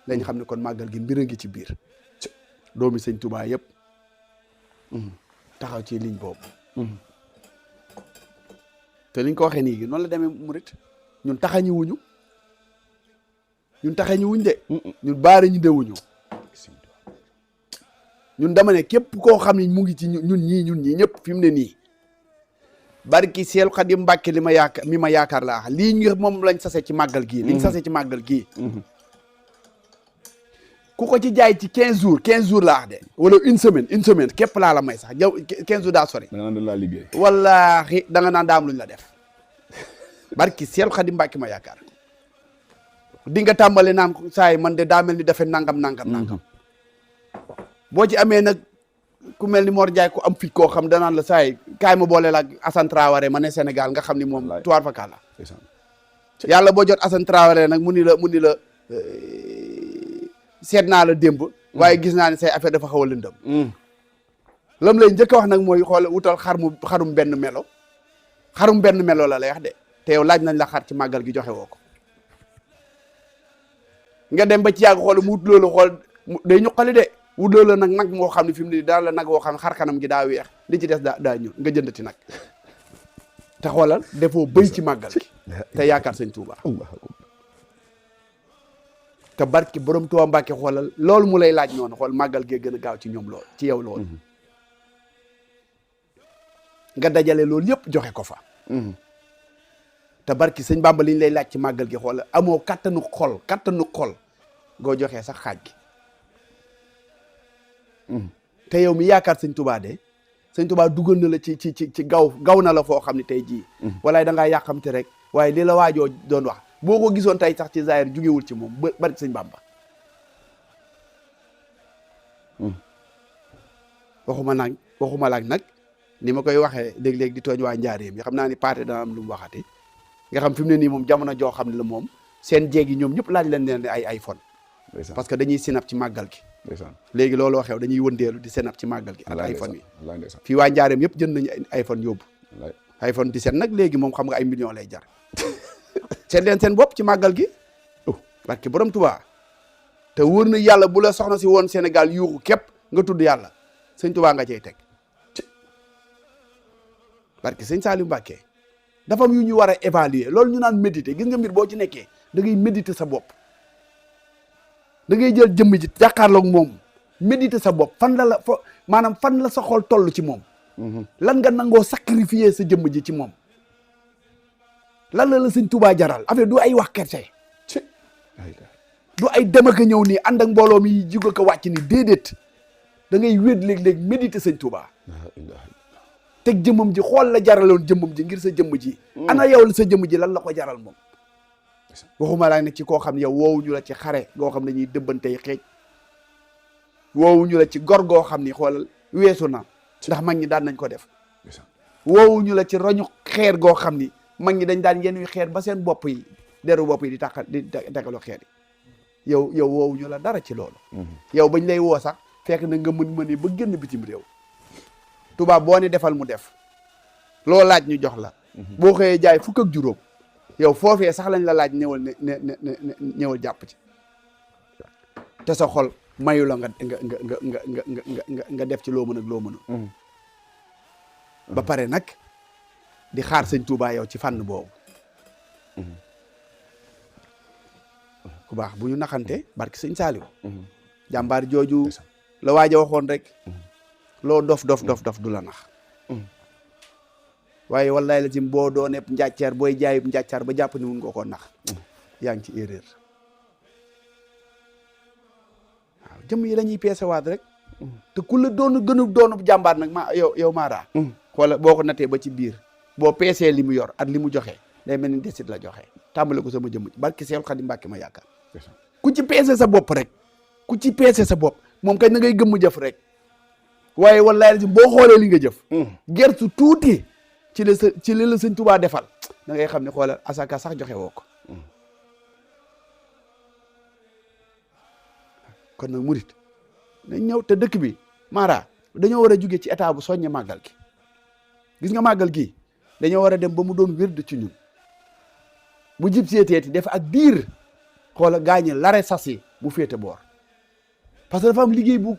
lañ xam ne kon màggal gi mbir a ngi ci biir doomi sëñ Touba yëpp taxaw ci ligne boobu te liñ ko waxee nii noonu la demee murit ñun taxañi wuñu de ñun baari ñu dewuñu ñun dama ne képp koo xam ne mu ngi ci ñun ñii ñëpp fi mu ne nii barki Seelu Xadim Mbàkke li ma yaakaar laa wax lii ñu moom lañ sase ci màggal gii liñ sase ci màggal gii ku ko ci jaay ci 15 jours laa wax de wala une semaine képp laa la may sax jaw 15 jours daa sori da nga naan laa liggéey wallaahi da nga naan daam luñ la def barki Seelu Xadim Mbàkke ma yaakaar di nga tàmbale naan saa yi man de daa mel ni dafe nangam boo ci amee nag ku mel ni Mor Ndiaye ku am fit koo xam danaan la saa yi kaay ma boole la ak Assane Traoré ma ne Sénégal nga xam ni moom tuwaar fa kàlla yàlla boo jot Assane Traoré nag mu ni la seet naa la démb waaye gis naa ne say affaire dafa xaw a lëndëm lam lay njëkk a wax nag mooy xool wutal xarum benn melo la lay wax de te yow laaj nañ la xar ci màggal gi joxe woo ko nga dem ba ci yàgg xool mu wut loolu xool day ñuqali de wut loolu nag moo xam ne fi mu ne daal la nag woo xam ne xar kanam gi daa weex li ci des daa ñuul nga jëndati nag te xoolal defoo bëy ci màggal gi te yaakaar sëñ Touba te barki borom Touba Mbàkke xoolal loolu mu lay laaj noonu xool màggal gee gën a gaaw ci ñoom lool ci yow loolu nga dajale loolu yëpp joxe ko fa te barki sëñ Bàmba li ñu lay laaj ci màggal gi xoolal amoo kattanu xol goo joxee sax xaaj gi te yow mi yaakaar sëñ Touba de sëñ Touba dugal na la ci gaw na la foo xam ne tey jii walaay da ngaa yàqamte rek waaye li la waajoo doon wax boo ko gisoon tey sax ci zaahir jugewul ci moom barki sëñ Bàmba waxuma laag nag ni ma koy waxee léeg-léeg di tooñ waa njaareem yi xam naa ni paate dana am lu mu waxati nga xam fi mu ne nii moom jamono joo xam ne la moom seen jéeg yi ñoom ñëpp laaj leen ne ay iPhone parce que dañuy sinap ci màggal gi léegi looloo xew dañuy wëndeelu di sinap ci màggal gi ak iPhone yi fii waa njaareem yëpp jënd nañu iPhone yóbbu iPhone 17 nag léegi moom xam nga ay millions lay jar seet leen seen bopp ci màggal gi parce que borom Touba te wóor na yàlla bu la soxna si woon Sénégal yuuxu képp nga tudd yàlla sëñ Touba nga cay teg parce que sëñ Saliou Mbacké dafa am yu ñu war a évaluer loolu ñu naan méditer gis nga mbir boo ci nekkee da ngay méditer sa bopp da ngay jël jëmm ji jàkkaarloog moom méditer sa bopp fan la sa xol toll ci moom lan nga nangoo sacrifier sa jëmm ji ci moom lan la sëñ Touba jaral affaire du ay wax kese du ay dem ak ñëw nii ànd ak mbooloo mi jóg ko wàcc ni déedéet da ngay wéet léeg-léeg méditer sëñ Touba teg jëmmam ji xool la jaraloon jëmmam ji ngir sa jëmm ji ana yow la sa jëmm ji lan la ko jaral moom waxuma laa nag ci koo xam ne yow woowuñu la ci xare goo xam ne dañuy dëbbantey xeej woowuñu la ci gor goo xam ni xoolal weesu na ndax mag ñi daan nañ ko def woowuñu la ci roñu xeer goo xam ni mag ñi dañ daan yenn yu xeer ba seen bopp yi deru bopp yi di tegaloo xeer yi yow woowuñu la dara ci loolu yow bañ lay woo sax fekk na nga mën ba génn bitim réew tubaab boo ne defal mu def loo laaj ñu jox la boo xëyee jaay fukk ak juróom yow foofee sax lañ la laaj ñëwal jàpp ci te sa xol mayu la nga def ci loo mën ak loo mënul ba pare nag di xaar sëñ Touba yow ci fànn boobu ku baax bu ñu naxante barki sëñ Saliou jàmbaar jooju la waaja waxoon rek loo dof du la nax waaye wallaay la sim boo doonee njàccaar booy jaayub njàccaar ba jàpp ni mun nga koo nax yaa ngi ci erreur waaw jëm yi lañuy peesewaat rek te ku la doonu jàmbaar nag yow Mara xoola boo ko natee ba ci biir boo peesee li mu yor at li mu joxe day mel ni desit la joxe tàmbale ko sama jëmm barki Seex Xaadim Mbàkke ma yaakaar ku ci peese sa bopp rek moom kay na ngay gëmm jëf rek waaye wallaay la sim boo xoolee li nga jëf gertu tuuti ci li la sëñ Touba defal da ngay xam ne xoolal asaka sax joxe woo ko kon nag murit nañ ñëw te dëkk bi Mara dañoo war a jóge ci état bu soññe màggal gi gis nga màggal gi dañoo war a dem ba mu doon wérd ci ñun bu jib seeteeti def ak diir xoola gaañi lare sas yi mu féete boor parce que dafa am liggéey bu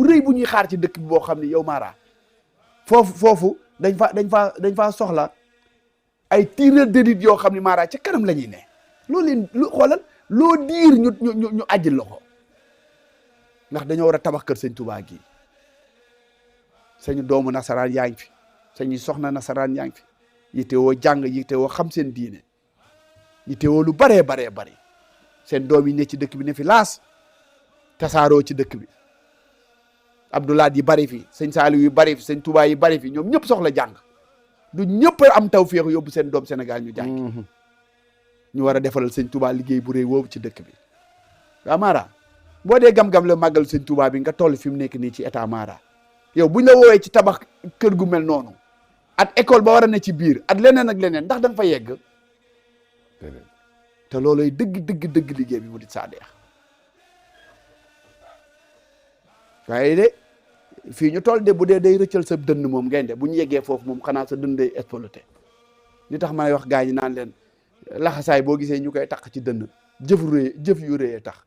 rëy bu ñuy xaar ci dëkk bi boo xam ne yow Mara foofu dañ faa soxla ay tireur d'élite yoo xam ne Mara ca kanam la ñuy ne xoolal loo diir ñu àjjil la ko ndax dañoo war a tabax kër sëñ Touba gi sañu doomu nasaraan yaa ngi fi sañuy soxna nasaraan yaa ngi fi yittewoo jàng yittewoo xam seen diine yittewoo lu baree bari seen doom yi ne ci dëkk bi ne fi laas tasaaroo ci dëkk bi Abdoulaye yi bari fi sëñ Saliou yi bari fi sëñ Touba yi bari fi ñoom ñëpp soxla jàng du ñëpp am taw féexu yóbbu seen doom Sénégal ñu jàng ñu war a defaral sëñ Touba liggéey bu rëy woowu ci dëkk bi waa Mara boo dee gam-gam la màggal sëñ Touba bi nga toll fi mu nekk nii ci état Mara yow buñ la woowee ci tabax kër gu mel noonu at école ba war a ne ci biir at leneen ak leneen ndax da nga fa yegg te looloy dëgg liggéey bi mu di Sadex waaye de fii ñu toll de bu dee day rëccal sa dënn moom gaynde bu ñu yeggee foofu moom xanaa sa dënn day exploité li tax ma lay wax gaa ñi naan leen laxasaay boo gisee ñu koy takk ci dënn jëf yu rëyee tax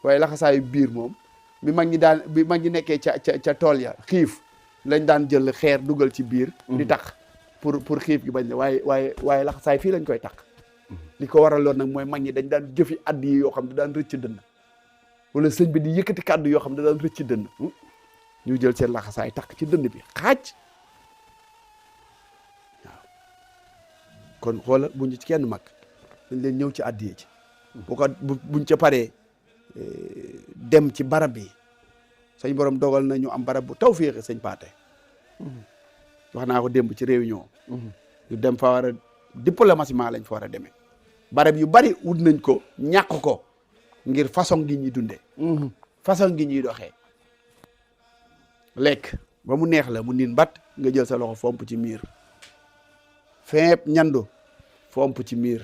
waaye laxasaayu biir moom bi mag ñi nekkee ca tool ya xiif lañ daan jël xeer dugal ci biir di takk pour xiif gi bañ la waaye laxasaay fii lañ koy takk li ko waraloon nag mooy mag ñi dañ daan jëfi addi yi yoo xam ne daan rëcc dënn wala sëñ bi di yëkkati kàddu yoo xam ne daan rëcc dënn ñu jël seen laxasaay takk ci dënn bi xaaj waaw kon xoola buñu ci kenn mag dañ leen ñëw ci addiye ci buñ ca paree dem ci barab bi sëñ borom dogal na ñu am barab bu taw féexe sëñ Paate wax naa ko démb ci réunion ñu dem fa war a diplomatiquement lañ fa war a demee barab yu bari wut nañ ko ñàkk ko ngir façon gi ñuy dundee façon gi ñuy doxee lekk ba mu neex la mu niin bat nga jël sa loxo fomp ci miir fépp ñandu fomp ci miir